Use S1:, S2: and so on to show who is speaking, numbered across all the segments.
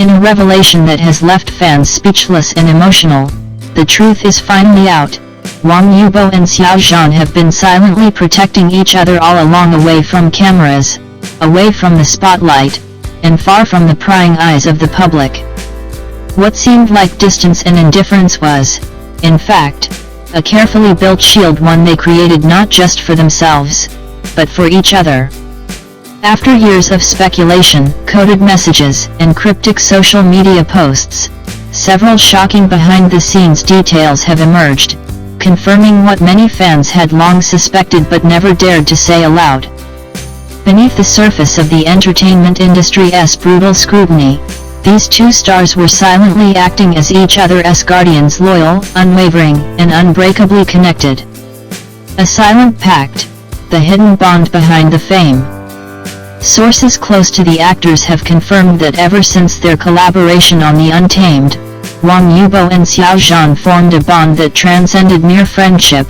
S1: In a revelation that has left fans speechless and emotional, the truth is finally out. Wang Yibo and Zhan have been silently protecting each other all along, away from cameras, away from the spotlight, and far from the prying eyes of the public. What seemed like distance and indifference was, in fact, a carefully built shield, one they created not just for themselves, but for each other. After years of speculation, coded messages, and cryptic social media posts, several shocking behind-the-scenes details have emerged, confirming what many fans had long suspected but never dared to say aloud. Beneath the surface of the entertainment industry's brutal scrutiny, these two stars were silently acting as each other's guardians, loyal, unwavering, and unbreakably connected. A silent pact, the hidden bond behind the fame. Sources close to the actors have confirmed that ever since their collaboration on The Untamed, Wang Yibo and Zhan formed a bond that transcended mere friendship.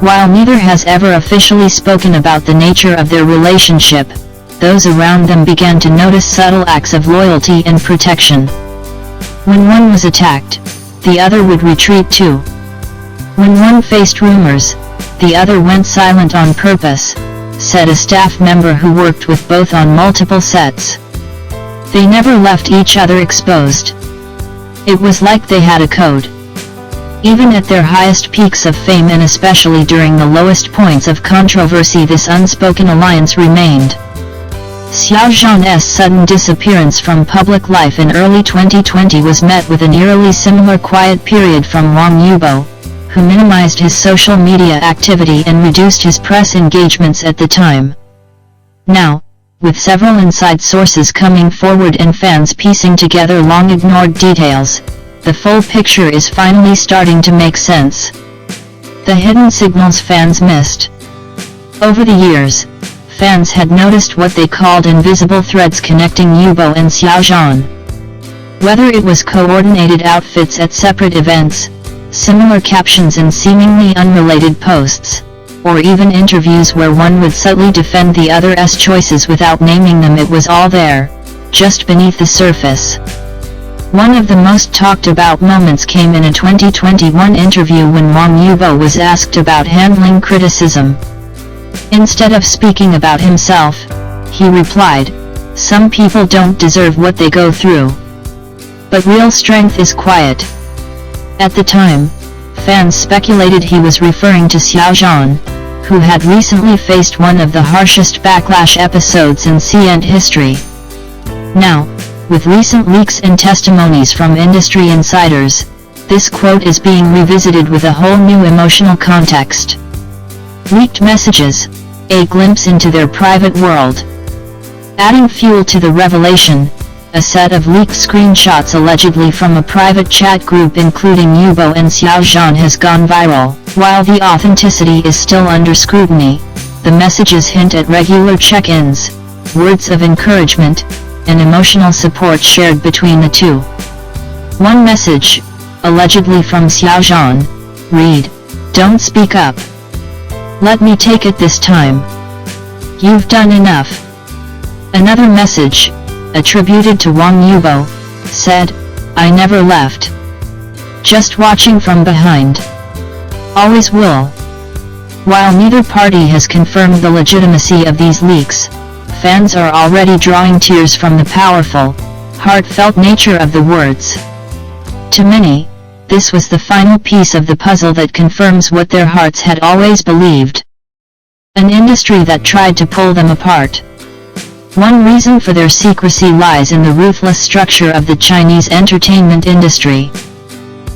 S1: While neither has ever officially spoken about the nature of their relationship, those around them began to notice subtle acts of loyalty and protection. When one was attacked, the other would retreat too. When one faced rumors, the other went silent on purpose, said a staff member who worked with both on multiple sets. They never left each other exposed. It was like they had a code. Even at their highest peaks of fame, and especially during the lowest points of controversy, this unspoken alliance remained. Zhan's sudden disappearance from public life in early 2020 was met with an eerily similar quiet period from Wang Yibo, who minimized his social media activity and reduced his press engagements at the time. Now, with several inside sources coming forward and fans piecing together long-ignored details, the full picture is finally starting to make sense. The hidden signals fans missed. Over the years, fans had noticed what they called invisible threads connecting Yibo and Zhan. Whether it was coordinated outfits at separate events, similar captions in seemingly unrelated posts, or even interviews where one would subtly defend the other's choices without naming them, it was all there, just beneath the surface. One of the most talked about moments came in a 2021 interview when Wang Yibo was asked about handling criticism. Instead of speaking about himself, he replied, "Some people don't deserve what they go through. But real strength is quiet." At the time, fans speculated he was referring to Zhan, who had recently faced one of the harshest backlash episodes in CN history. Now, with recent leaks and testimonies from industry insiders, this quote is being revisited with a whole new emotional context. Leaked messages, a glimpse into their private world. Adding fuel to the revelation, a set of leaked screenshots allegedly from a private chat group including Yibo and Zhan has gone viral. While the authenticity is still under scrutiny, the messages hint at regular check-ins, words of encouragement, and emotional support shared between the two. One message, allegedly from Zhan, read, "Don't speak up. Let me take it this time. You've done enough." Another message, attributed to Wang Yibo, said, "I never left. Just watching from behind. Always will." While neither party has confirmed the legitimacy of these leaks, fans are already drawing tears from the powerful, heartfelt nature of the words. To many, this was the final piece of the puzzle that confirms what their hearts had always believed. An industry that tried to pull them apart. One reason for their secrecy lies in the ruthless structure of the Chinese entertainment industry.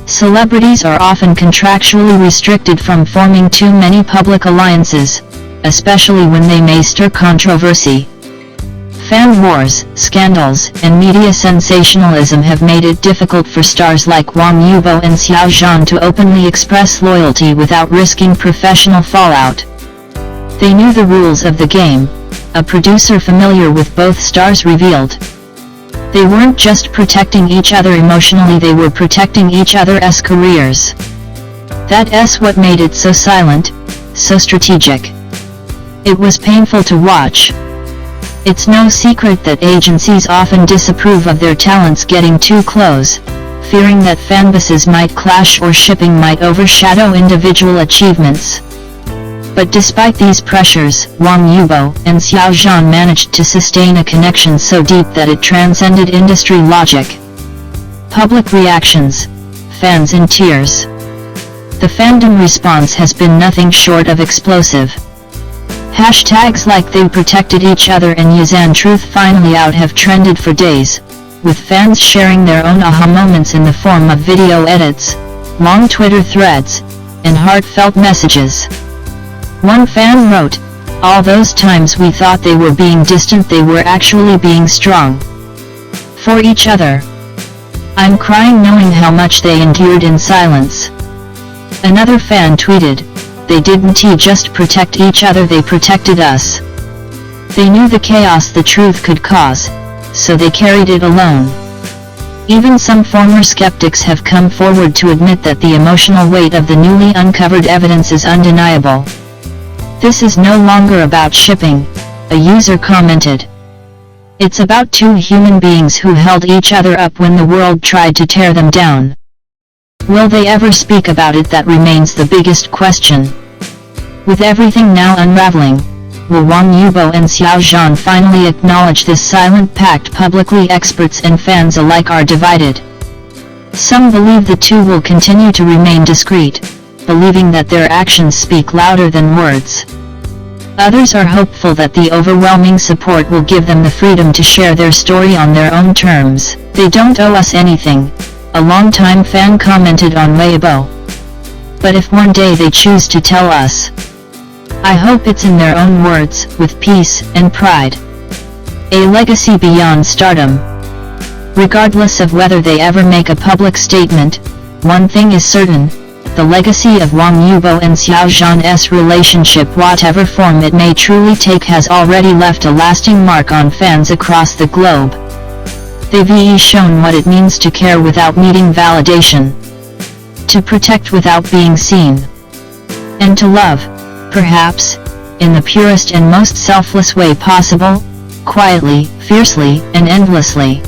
S1: Celebrities are often contractually restricted from forming too many public alliances, especially when they may stir controversy. Fan wars, scandals, and media sensationalism have made it difficult for stars like Wang Yibo and Zhan to openly express loyalty without risking professional fallout. They knew the rules of the game, a producer familiar with both stars revealed. They weren't just protecting each other emotionally, they were protecting each other's careers. That's what made it so silent, so strategic. It was painful to watch. It's no secret that agencies often disapprove of their talents getting too close, fearing that fanbases might clash or shipping might overshadow individual achievements. But despite these pressures, Wang Yibo and Zhan managed to sustain a connection so deep that it transcended industry logic. Public reactions. Fans in tears. The fandom response has been nothing short of explosive. Hashtags like "they protected each other" and "Zhan truth finally out" have trended for days, with fans sharing their own aha moments in the form of video edits, long Twitter threads, and heartfelt messages. One fan wrote, "All those times we thought they were being distant, they were actually being strong for each other. I'm crying knowing how much they endured in silence." Another fan tweeted, "They didn't just protect each other, they protected us. They knew the chaos the truth could cause, so they carried it alone." Even some former skeptics have come forward to admit that the emotional weight of the newly uncovered evidence is undeniable. "This is no longer about shipping," a user commented. "It's about two human beings who held each other up when the world tried to tear them down." Will they ever speak about it? That remains the biggest question. With everything now unraveling, will Wang Yibo and Zhan finally acknowledge this silent pact publicly? Experts and fans alike are divided. Some believe the two will continue to remain discreet, believing that their actions speak louder than words. Others are hopeful that the overwhelming support will give them the freedom to share their story on their own terms. "They don't owe us anything," a longtime fan commented on Weibo. "But if one day they choose to tell us, I hope it's in their own words, with peace and pride. A legacy beyond stardom." Regardless of whether they ever make a public statement, one thing is certain: the legacy of Wang Yibo and Zhan's relationship, whatever form it may truly take, has already left a lasting mark on fans across the globe. They've shown what it means to care without needing validation, to protect without being seen, and to love, perhaps, in the purest and most selfless way possible, quietly, fiercely, and endlessly.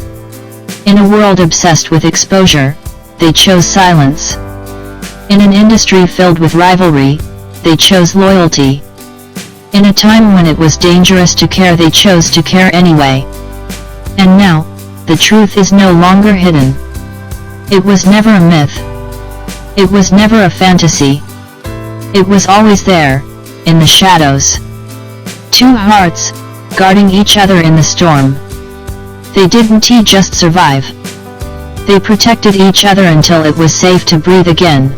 S1: In a world obsessed with exposure, they chose silence. In an industry filled with rivalry, they chose loyalty. In a time when it was dangerous to care, they chose to care anyway. And now, the truth is no longer hidden. It was never a myth. It was never a fantasy. It was always there, in the shadows. Two hearts, guarding each other in the storm. They didn't just survive. They protected each other until it was safe to breathe again.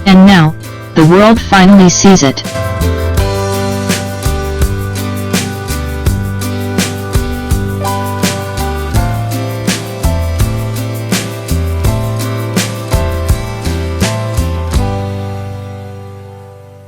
S1: And now, the world finally sees it.